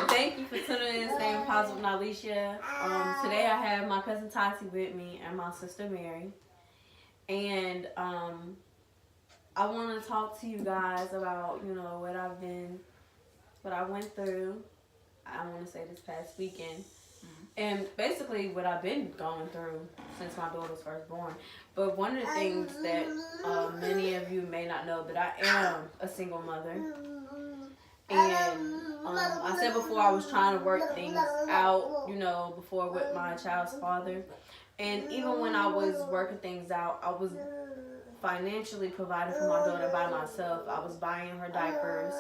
Thank you for tuning in, staying positive with Alicia. Today I have my cousin Tati with me and my sister Mary. And I want to talk to you guys about, what I went through. I want to say this past weekend. And basically what I've been going through since my daughter was first born. But one of the things that many of you may not know, that I am a single mother. And I said before, I was trying to work things out, before with my child's father. And even when I was working things out, I was financially providing for my daughter by myself. I was buying her diapers,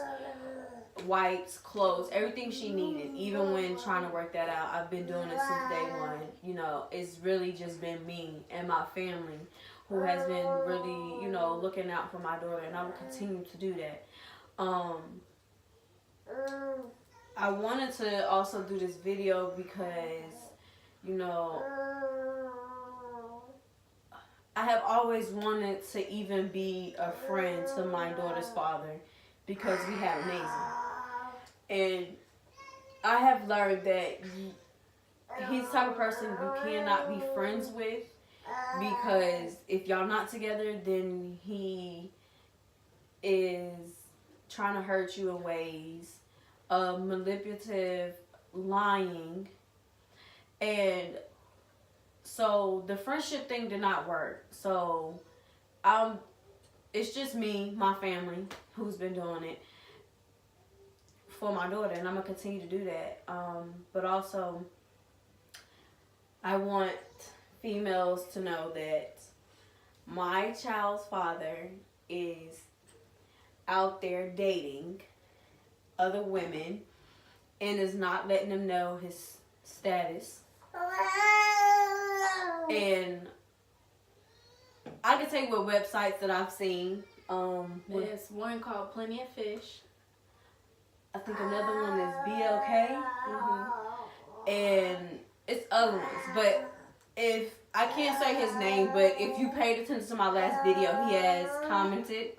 wipes, clothes, everything she needed. Even when trying to work that out, I've been doing it since day one. It's really just been me and my family who has been really, looking out for my daughter, and I will continue to do that. I wanted to also do this video because, I have always wanted to even be a friend to my daughter's father because we had amazing. And I have learned that he's the type of person you cannot be friends with, because if y'all not together, then he is trying to hurt you in ways of manipulative, lying. And so the friendship thing did not work. So it's just me, my family, who's been doing it for my daughter, and I'm going to continue to do that. But also, I want females to know that my child's father is out there dating other women and is not letting them know his status. And I can tell you what websites that I've seen. There's one called Plenty of Fish. I think another one is BLK. And it's other ones. But if I can't say his name, but if you paid attention to my last video, he has commented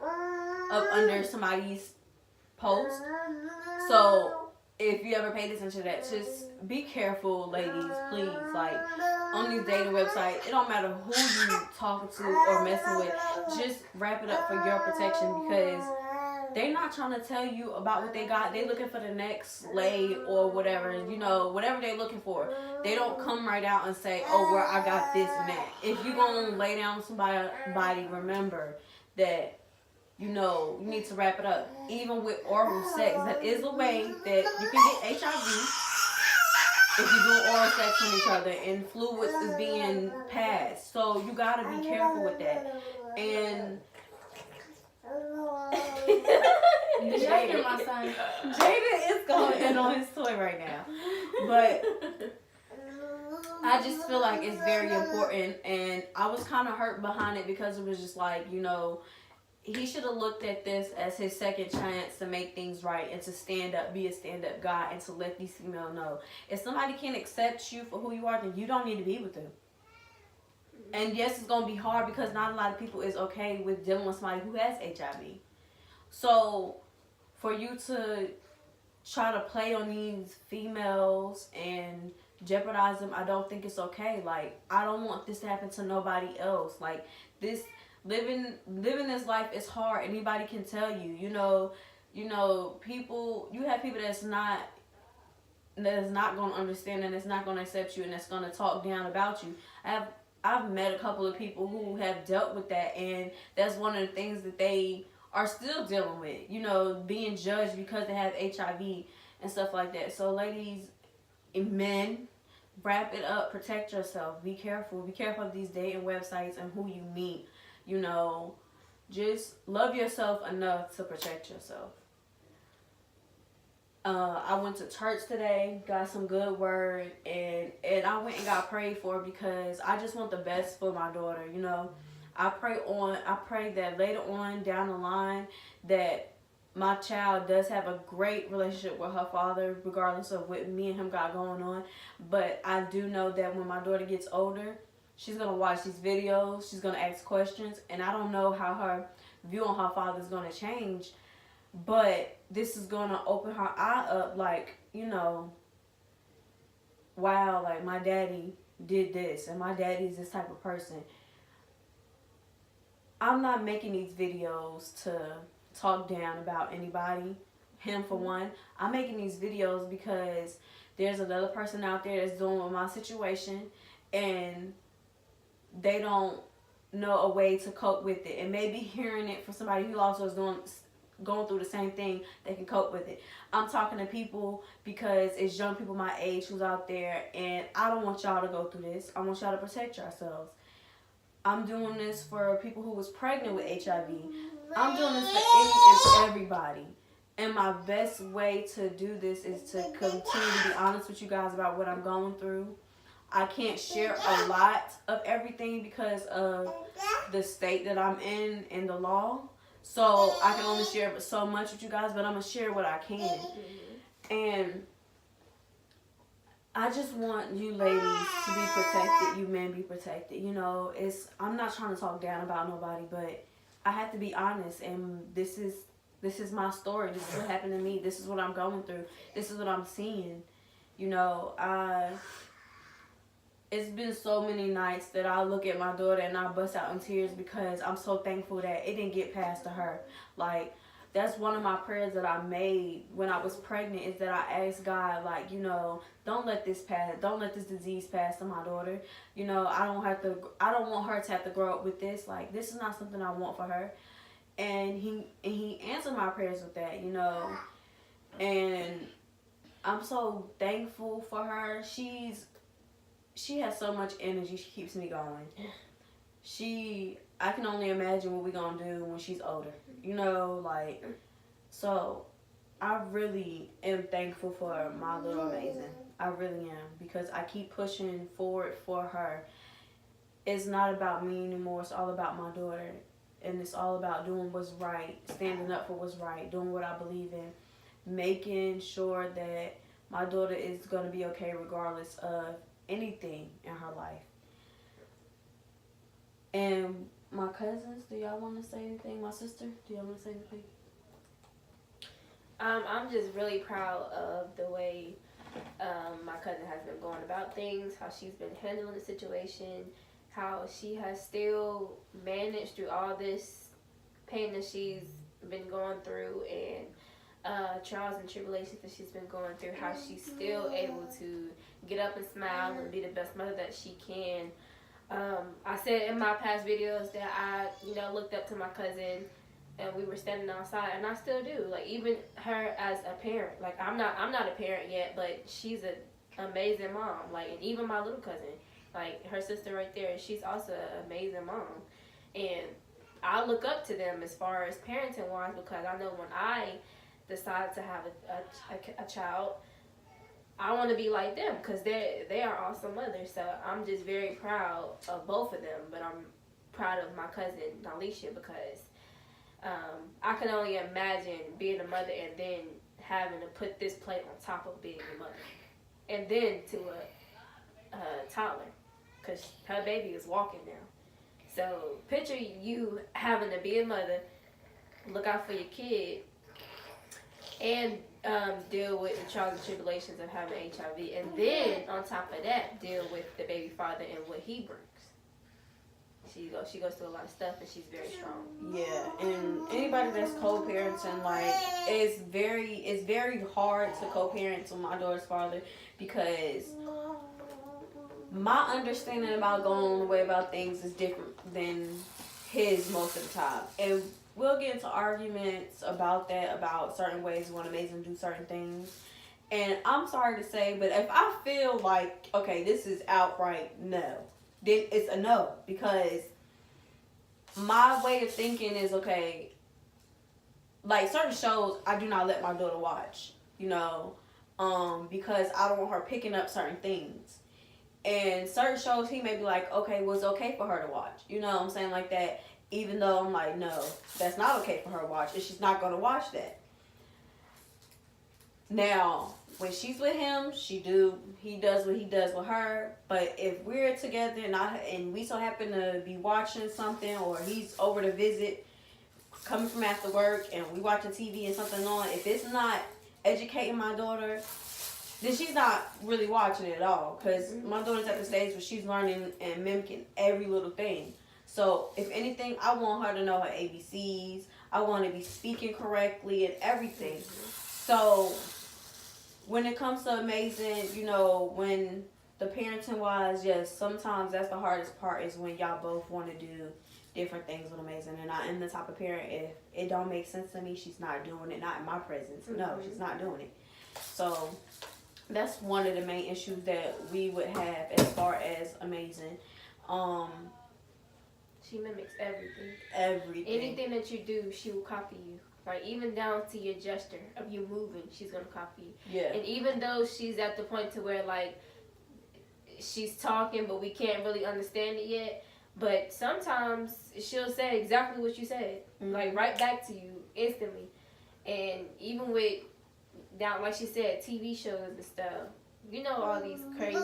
up under somebody's post. So if you ever paid attention to that, just be careful, ladies, please. Like, on these dating websites, it don't matter who you talking to or messing with, just wrap it up for your protection, because they're not trying to tell you about what they got. They looking for the next slave or whatever, whatever they're looking for. They don't come right out and say, oh, well, I got this and that. If you're going to lay down with somebody, remember that, you need to wrap it up. Even with oral sex, that is a way that you can get HIV if you do oral sex on each other, and fluids is being passed. So you got to be careful with that. And Did y'all hear my son? Jaden is going in on his toy right now. But I just feel like it's very important, and I was kind of hurt behind it because it was just like, he should have looked at this as his second chance to make things right and to stand up, be a stand-up guy, and to let these females know. If somebody can't accept you for who you are, then you don't need to be with them. And yes, it's going to be hard because not a lot of people is okay with dealing with somebody who has HIV. So for you to try to play on these females and jeopardize them, I don't think it's okay. Like, I don't want this to happen to nobody else. Like, this living this life is hard. Anybody can tell you. People, you have people that is not going to understand, and that's not going to accept you, and that's going to talk down about you. I've met a couple of people who have dealt with that, and that's one of the things that they are still dealing with, being judged because they have HIV and stuff like that. So ladies and men, wrap it up, protect yourself, be careful of these dating websites and who you meet. Just love yourself enough to protect yourself. I went to church today, got some good word, and I went and got prayed for because I just want the best for my daughter. I pray that later on down the line that my child does have a great relationship with her father, regardless of what me and him got going on. But I do know that when my daughter gets older, she's going to watch these videos, she's going to ask questions, and I don't know how her view on her father is going to change. But this is gonna open her eye up, like, wow, like my daddy did this and my daddy is this type of person. I'm not making these videos to talk down about anybody, him for one. I'm making these videos because there's another person out there that's dealing with my situation and they don't know a way to cope with it. And maybe hearing it from somebody who also is going through the same thing, they can cope with it. I'm talking to people because it's young people my age who's out there, and I don't want y'all to go through this. I want y'all to protect yourselves. I'm doing this for people who was pregnant with HIV. I'm doing this for any and everybody. And my best way to do this is to continue to be honest with you guys about what I'm going through. I can't share a lot of everything because of the state that I'm in and the law. So I can only share so much with you guys, but I'm going to share what I can. And I just want you ladies to be protected. You men be protected. I'm not trying to talk down about nobody, but I have to be honest. And this is my story. This is what happened to me. This is what I'm going through. This is what I'm seeing. It's been so many nights that I look at my daughter and I bust out in tears because I'm so thankful that it didn't get past to her. Like, that's one of my prayers that I made when I was pregnant, is that I asked God, like, don't let this pass. Don't let this disease pass to my daughter. I don't want her to have to grow up with this. Like, this is not something I want for her. And he answered my prayers with that, And I'm so thankful for her. She has so much energy. She keeps me going. I can only imagine what we're going to do when she's older. So I really am thankful for my little amazing. I really am, because I keep pushing forward for her. It's not about me anymore. It's all about my daughter. And it's all about doing what's right, standing up for what's right, doing what I believe in, making sure that my daughter is going to be okay regardless of anything in her life. And my cousins, do y'all want to say anything? My sister, do y'all want to say anything? I'm just really proud of the way my cousin has been going about things, how she's been handling the situation, how she has still managed through all this pain that she's been going through and trials and tribulations that she's been going through, how she's still able to get up and smile and be the best mother that she can. I said in my past videos that I, looked up to my cousin and we were standing outside, and I still do. Like, even her as a parent, like, I'm not a parent yet, but she's an amazing mom. Like, and even my little cousin, like her sister right there, she's also an amazing mom. And I look up to them as far as parenting wise, because I know when I decide to have a child, I want to be like them, because they are awesome mothers. So I'm just very proud of both of them, but I'm proud of my cousin Nalisha, because I can only imagine being a mother and then having to put this plate on top of being a mother, and then to a toddler, because her baby is walking now. So picture you having to be a mother, look out for your kid, and deal with the trials and tribulations of having HIV, and then on top of that, deal with the baby father and what he brings. She goes through a lot of stuff, and she's very strong. Yeah, and anybody that's co-parenting, like, it's very hard to co-parent with my daughter's father, because my understanding about going the way about things is different than his most of the time. And we'll get into arguments about that, about certain ways we want to make them do certain things. And I'm sorry to say, but if I feel like, okay, this is outright no, then it's a no. Because my way of thinking is, okay, like certain shows I do not let my daughter watch, because I don't want her picking up certain things. And certain shows he may be like, okay, well, it's okay for her to watch. You know what I'm saying? Like that. Even though I'm like, no, that's not okay for her to watch, and she's not going to watch that. Now, when she's with him, he does what he does with her. But if we're together and we so happen to be watching something, or he's over to visit, coming from after work and we watching TV and something on, if it's not educating my daughter, then she's not really watching it at all. Because my daughter's at the stage where she's learning and mimicking every little thing. So if anything, I want her to know her ABCs. I want to be speaking correctly and everything. So when it comes to Amazing, you know, when the parenting wise, yes, sometimes that's the hardest part is when y'all both want to do different things with Amazing. And I am the type of parent, if it don't make sense to me, she's not doing it, not in my presence. No, she's not doing it. So that's one of the main issues that we would have as far as Amazing. She mimics everything. Everything. Anything that you do, she will copy you. Like, even down to your gesture of you moving, she's going to copy you. Yeah. And even though she's at the point to where, like, she's talking, but we can't really understand it yet, but sometimes she'll say exactly what you said. Like, right back to you instantly. And even with, down, like she said, TV shows and stuff, you know, all these crazy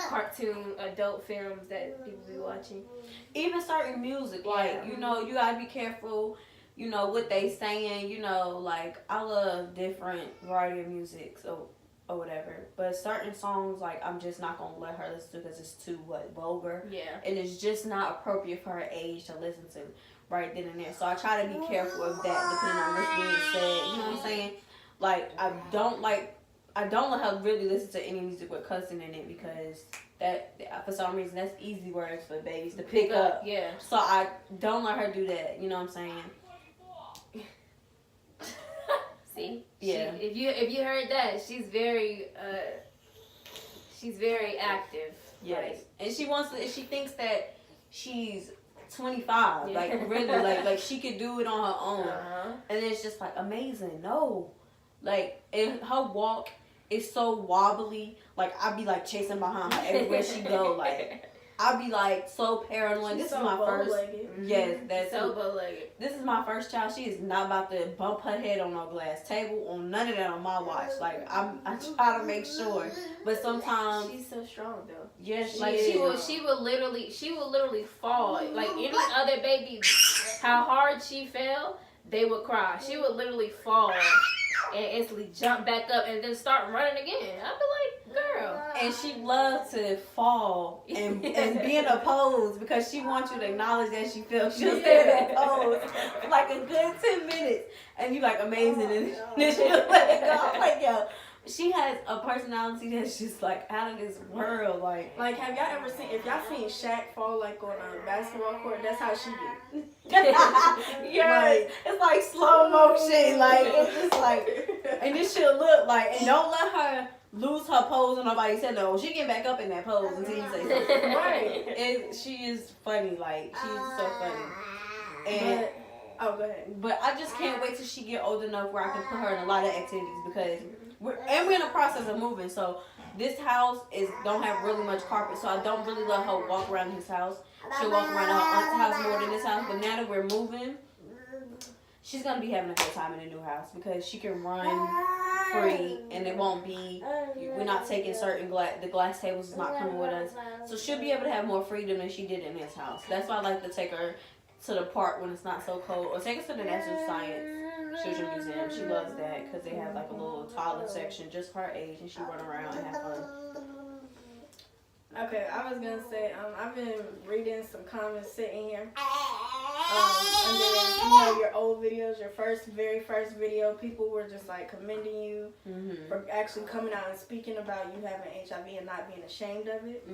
cartoon adult films that people be watching. Even certain music, like, you know, you gotta be careful, you know, what they saying, you know, like, I love different variety of music, so, or whatever, but certain songs, like, I'm just not gonna let her listen to because it's too, vulgar, and it's just not appropriate for her age to listen to right then and there, so I try to be careful of that, depending on what's being said, you know what I'm saying, like, I don't let her really listen to any music with cussing in it because that, for some reason, that's easy words for babies to pick up. Yeah. So I don't let her do that. You know what I'm saying? See? Yeah. If you heard that, she's very active. Yes. Like, And she wants to. She thinks that she's 25. Like really, like she could do it on her own. And it's just like amazing. No, like her walk is so wobbly. Like I be like chasing behind her everywhere she go. Like I be like so paranoid. This is my first. Yes, that's so bow-legged. This is my first child. She is not about to bump her head on no glass table, on none of that on my watch. Like I try to make sure, but sometimes she's so strong though. Yes, like she will literally fall. Like any other baby, how hard she fell, they would cry. She would literally fall and instantly jump back up and then start running again. I'd be like, girl. And she loves to fall and be in a pose because she wants you to acknowledge that she fell. She'll stay in that pose for like a good 10 minutes. And you like, amazing. And then she'll let it go. I'm like, yo, she has a personality that's just like out of this world. Like have y'all ever seen, if y'all seen Shaq fall like on a basketball court, that's how she did. Yes, it's like slow motion. Like, it's just like, and then she'll look like, and don't let her lose her pose and nobody said no. She get back up in that pose until you say something. Right. She is funny. Like, she's so funny. And go ahead. But I just can't wait till she get old enough where I can put her in a lot of activities because we're in the process of moving. So this house don't have really much carpet, so I don't really let her walk around his house. She'll walk around her aunt's house more than this house. But now that we're moving, she's gonna be having a good time in the new house because she can run free and it won't be. We're not taking the glass tables is not coming with us, so she'll be able to have more freedom than she did in this house. That's why I like to take her to the park when it's not so cold, or take us to the National Science Children's Museum. She loves that because they have like a little toddler section just her age, and she run around and have fun. Okay, I was gonna say, I've been reading some comments sitting here. Under your old videos, your very first video, people were just like commending you for actually coming out and speaking about you having HIV and not being ashamed of it.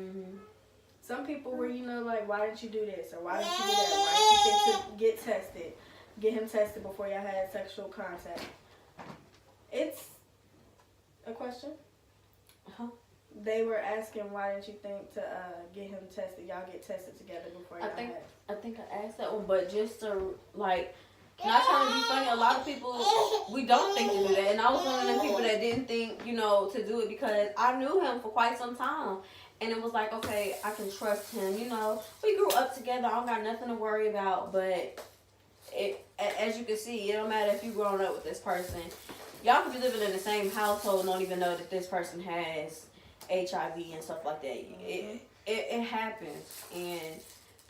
Some people were, like, why didn't you do this or why didn't you do that? Why didn't you get him tested before y'all had sexual contact? It's a question. They were asking why didn't you think to get him tested? Y'all get tested together before y'all had. I think I asked that one, but just to like, not trying to be funny. A lot of people we don't think to do that, and I was one of them people that didn't think to do it because I knew him for quite some time, and it was like, okay, I can trust him. We grew up together. I don't got nothing to worry about, but as you can see, it don't matter if you grown up with this person. Y'all could be living in the same household and don't even know that this person has HIV and stuff like that. It happens, and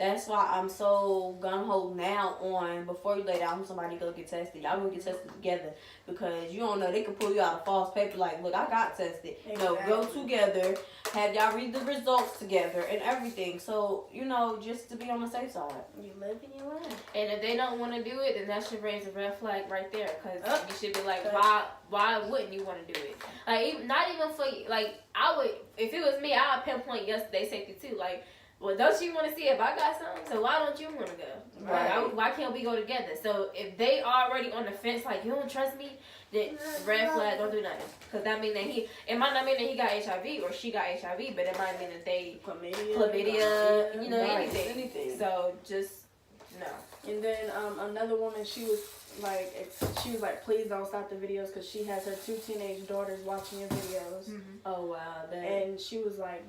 That's why I'm so gung-ho now on, before you lay down with somebody, go get tested. Y'all go get tested together, because you don't know, they could pull you out a false paper like, look, I got tested. Exactly. No, go together, have y'all read the results together and everything. So, you know, just to be on the safe side. You live and you learn. And if they don't want to do it, then that should raise a red flag right there. Because you should be like, Okay. why wouldn't you want to do it? Like, not even for, like, I would, if it was me, I would pinpoint yesterday safety too. Like, well, don't you want to see if I got something? So why don't you want to go? Right. Why can't we go together? So if they already on the fence, like, you don't trust me, then red flag, don't do nothing. Because that mean that it might not mean that he got HIV or she got HIV, but it might mean that they chlamydia, you know, Right. anything. So just, no. And then another woman, she was like, please don't stop the videos, because she has her 2 teenage daughters watching your videos. Mm-hmm. Oh, wow. And she was like,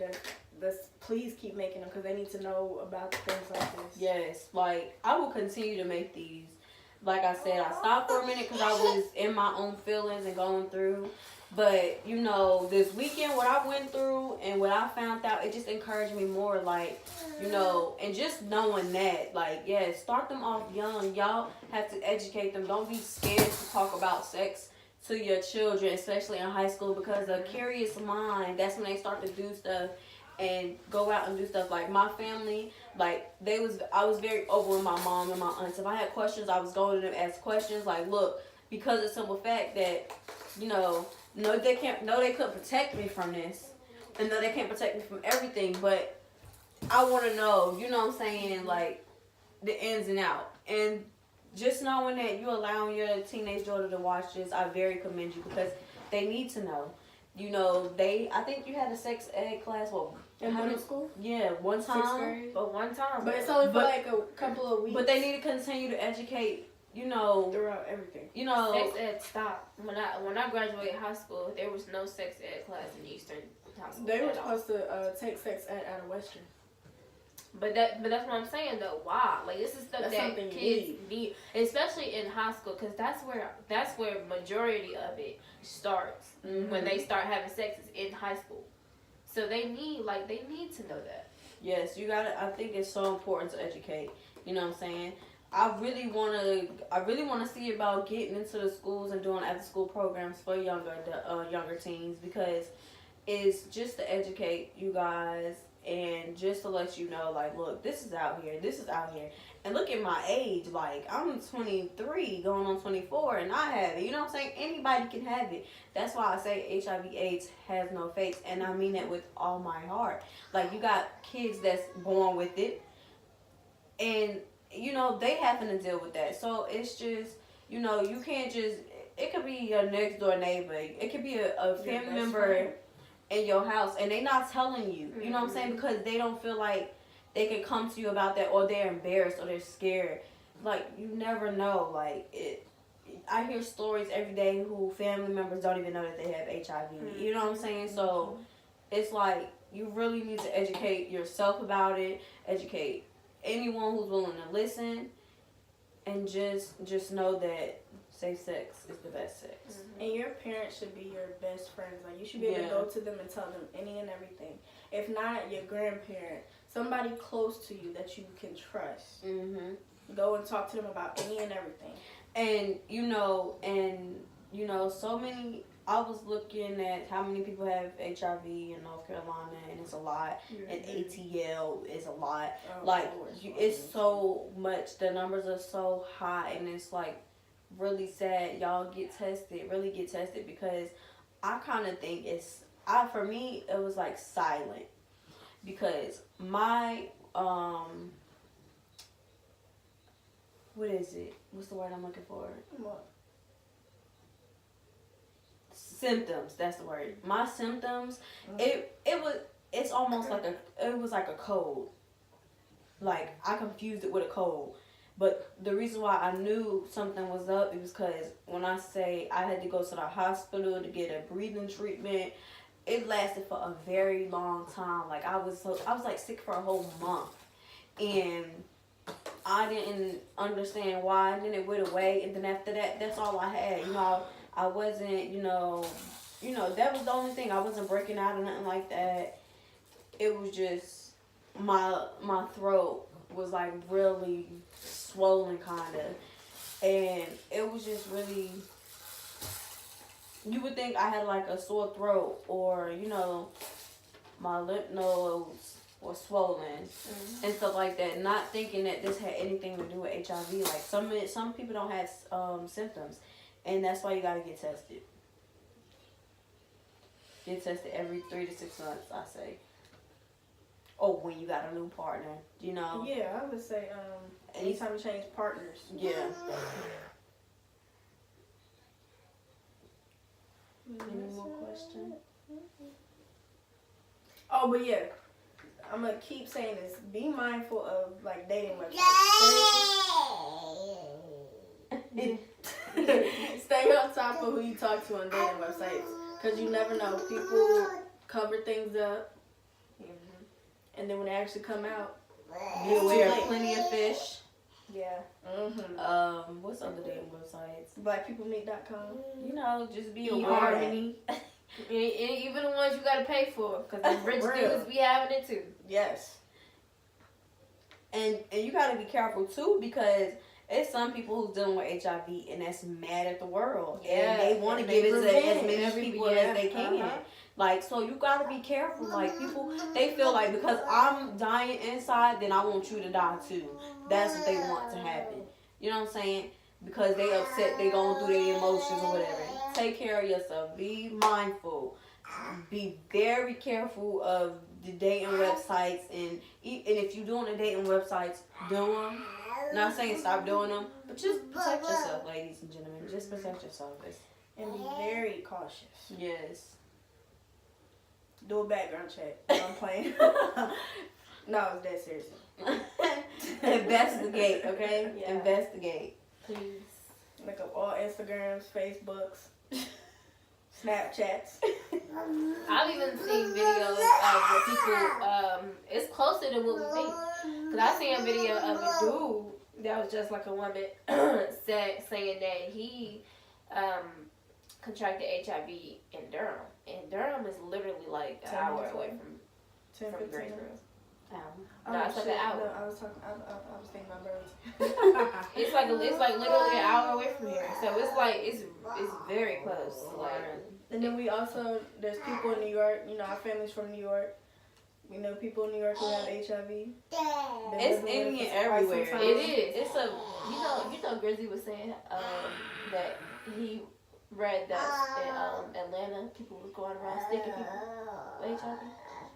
please keep making them, because they need to know about things like this. Yes, like, I will continue to make these. Like I said, I stopped for a minute because I was in my own feelings and going through. But, you know, this weekend, what I went through and what I found out, it just encouraged me more, like, you know, and just knowing that, like, yeah, start them off young. Y'all have to educate them. Don't be scared to talk about sex to your children, especially in high school, because a curious mind, that's when they start to do stuff and go out and do stuff. Like, my family, like, I was very open with my mom and my aunts. If I had questions, I was going to them, ask questions, like, look, because of the simple fact that, you know, no, they couldn't protect me from this, and no, they can't protect me from everything, but I want to know, you know what I'm saying, like, the ins and out. And just knowing that you allowing your teenage daughter to watch this, I very commend you, because they need to know. You know, I think you had a sex ed class, In middle school? Yeah, one time. 6th grade? But one time. But it's only for like a couple of weeks. But they need to continue to educate, you know, throughout everything. You know, sex ed stopped. When I graduated high school, there was no sex ed class in Eastern High School. They were supposed to take sex ed out of Western. But that's what I'm saying though. Why? Like, this is stuff that kids need, especially in high school, because that's where majority of it starts. Mm-hmm. When they start having sex is in high school. So they need to know that. Yes, you got to. I think it's so important to educate. You know what I'm saying? I really want to see about getting into the schools and doing after school programs for younger teens, because it's just to educate you guys and just to let you know, like, look, this is out here, and look at my age, like, I'm 23 going on 24 and I have it, you know what I'm saying? Anybody can have it. That's why I say HIV/AIDS has no face, and I mean that with all my heart. Like, you got kids that's born with it, and you know, they having to deal with that. So it's just, you know, you can't just, it could be your next door neighbor, it could be a family member in your house, and they not telling you, you know what I'm saying, because they don't feel like they can come to you about that, or they're embarrassed, or they're scared. Like, you never know. Like, I hear stories every day who family members don't even know that they have HIV. You know what I'm saying? So it's like, you really need to educate yourself about it, educate anyone who's willing to listen, and just know that safe sex is the best sex. And your parents should be your best friends. Like, you should be able to go to them and tell them any and everything. If not, your grandparent, somebody close to you that you can trust. Go and talk to them about any and everything. And you know, so many. I was looking at how many people have HIV in North Carolina, and it's a lot. And ATL is a lot. It's so much. The numbers are so high, and it's like really sad. Y'all really get tested, because I kind of think for me, it was like silent, because my what is it? What's the word I'm looking for? What? Symptoms, that's the word. My symptoms, it's almost like it was like a cold. Like, I confused it with a cold. But the reason why I knew something was up is because when I say I had to go to the hospital to get a breathing treatment, it lasted for a very long time. Like, I was like sick for a whole month, and I didn't understand why. And then it went away, and then after that, that's all I had. You know, I wasn't, you know, that was the only thing. I wasn't breaking out or nothing like that. It was just my throat was like really swollen kind of. And it was just really, you would think I had like a sore throat or, you know, my lymph nodes were swollen and stuff like that. Not thinking that this had anything to do with HIV. Like some people don't have symptoms, and that's why you gotta get tested. Get tested every 3 to 6 months, I say. Oh, when you got a new partner, you know. Yeah, I would say anytime you change partners. Yeah. Any more questions? Oh, but yeah, I'm gonna keep saying this. Be mindful of like dating websites. Stay on top of who you talk to on dating websites, cause you never know. People cover things up, and then when they actually come out, Be aware of Plenty of Fish. Yeah. What's other dating websites? BlackPeopleMeet.com. You know, just be aware. eHarmony. And even the ones you gotta pay for, because the rich Real. dudes be having it too. Yes. And you gotta be careful too, because it's some people who's dealing with HIV and that's mad at the world. Yeah. And they want to And give they it to as many revenge. people Yeah. as they can. Like, so you gotta be careful. Like, people, they feel like because I'm dying inside, then I want you to die too. That's what they want to happen. You know what I'm saying? Because they upset, they going through their emotions or whatever. Take care of yourself. Be mindful. Be very careful of the dating websites. And if you're doing the dating websites, do them. Not saying stop doing them, but just protect yourself, ladies and gentlemen. Just protect yourself. And be very cautious. Yes. Do a background check. No, I'm playing. No, it's dead serious. Investigate, okay? Yeah. Investigate. Please. Look up all Instagrams, Facebooks, Snapchats. I've even seen videos of where people, it's closer than what we think. Because I seen a video of a dude that was just like a woman saying that he contracted HIV in Durham. And Durham is literally like an 10 hour minutes away away. from 10, 15 Greensboro. minutes. No, it's like an hour. No, I was thinking about birds. It's like literally an hour away from here. So it's like it's very close. Like, And then we also, there's people in New York, you know, our family's from New York. We know people in New York who have HIV. It's Indian everywhere. it is. It's a you know Grizzly was saying that he read that in Atlanta people was going around sticking people with HIV.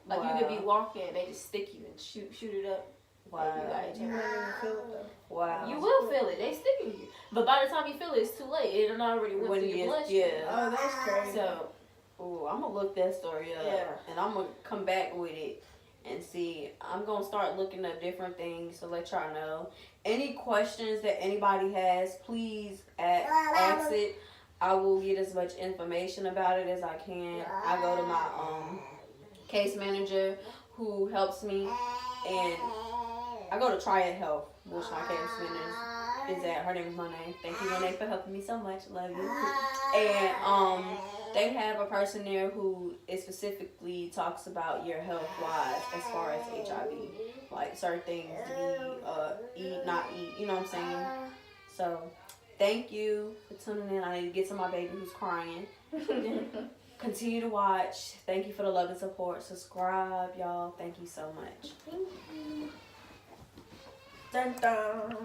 Like you could be walking, they just stick you and shoot it up. Wow. And you got You HIV. won't even feel it though. Wow. You will feel it. They sticking you, but by the time you feel it, it's too late. It done already went When through your you- bloodstream. yeah. Oh, that's crazy. So Ooh, I'm gonna look that story up. Yeah. And I'm gonna come back with it and see. I'm gonna start looking up different things to let y'all know. Any questions that anybody has, please ask it. I will get as much information about it as I can. I go to my case manager who helps me, and I go to Triad Health, which my case manager is at. Her name is Monet. Thank you, Monet, for helping me so much. Love you. And they have a person there who is specifically talks about your health wise as far as HIV, like certain things to be eat, not eat. You know what I'm saying? So, thank you for tuning in. I need to get to my baby who's crying. Continue to watch. Thank you for the love and support. Subscribe, y'all. Thank you so much. Dun, dun.